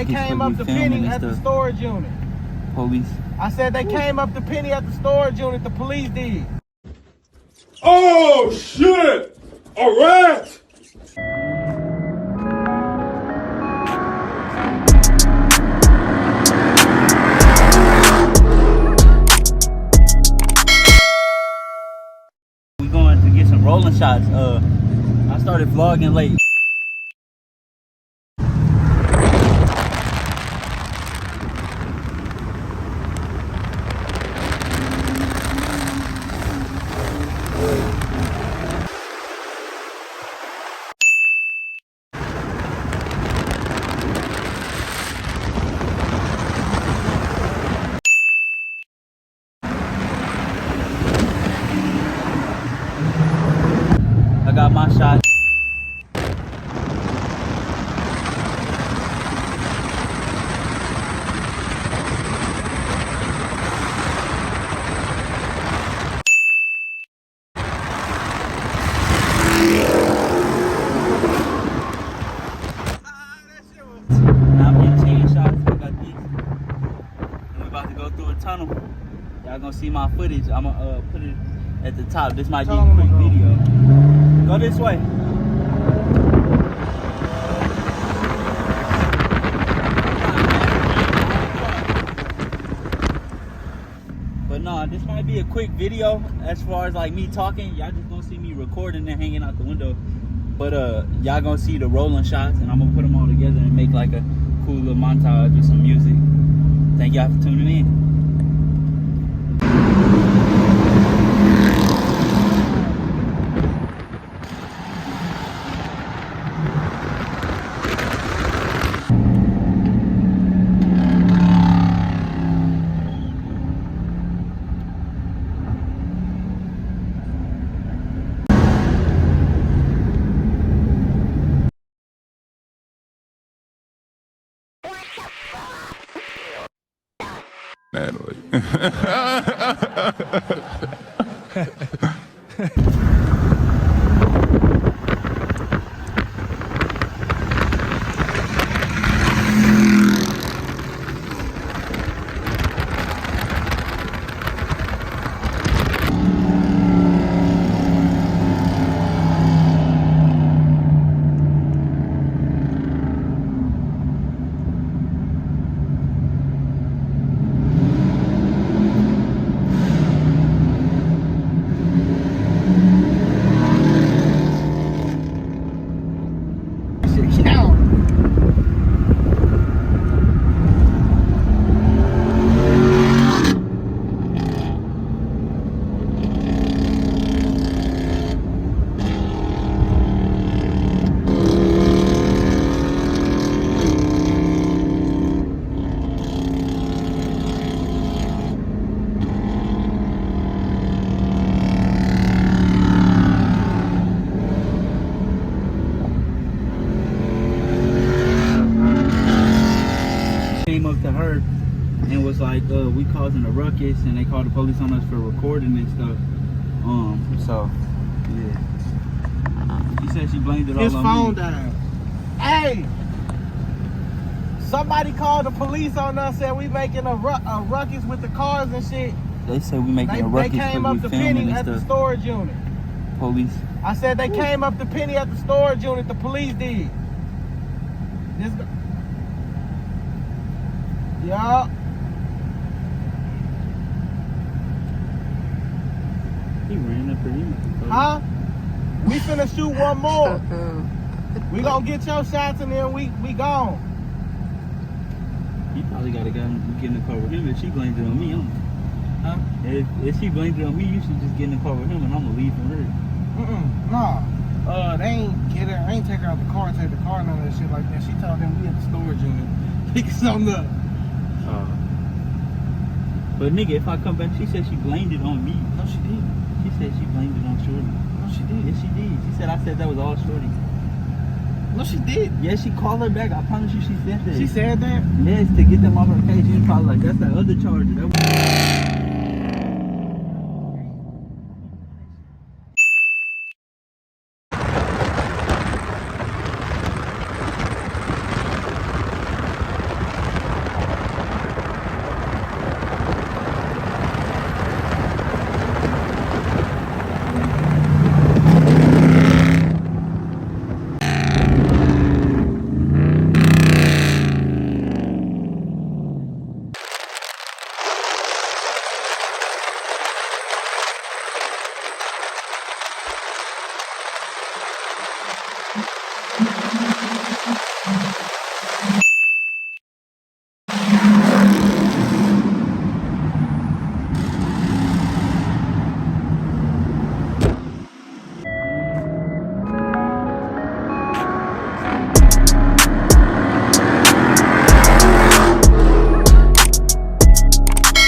They came up the penny at the storage unit. Police. I said they came up the penny at the storage unit. The police did. Oh shit! A rat! We going to get some rolling shots. I started vlogging late. I got my shot. Now I'm getting chain shots. I got these. And we're about to go through a tunnel. Y'all gonna see my footage. I'm gonna put it at the top. This might be a quick video. Go this way. But no, this might be a quick video as far as like me talking. Y'all just gonna see me recording and hanging out the window. But y'all gonna see the rolling shots, and I'm gonna put them all together and make like a cool little montage with some music. Thank y'all for tuning in. Natalie. Came up to her and was like, we causing a ruckus, and they called the police on us for recording and stuff. So yeah, she said she blamed it all on me. His phone died. Hey, somebody called the police on us, said we making a ruckus with the cars and shit. They said we making a ruckus. They came up the penny at the storage unit. Police. I said they came up the penny at the storage unit. The police did. Yeah. He ran up to him. Huh? We finna shoot one more. We gonna get your shots and then we gone. He probably got a guy get in the car with him. If she blamed it on me, Huh? If she blamed it on me, you should just get in the car with him, and I'm gonna leave from her. Nah. They ain't get her. I ain't take her out the car and take the car, none of that shit like that. She told them we at the storage unit. Pick something up. But nigga, if I come back, she said she blamed it on me. No, she did. She said she blamed it on Shorty. No, she did. Yes, she did. She said I said that was all Shorty. No, she did. Yes, she called her back. I promise you she said that. She said that? Yes, to get them off her case. She was probably like, that's that other charger. That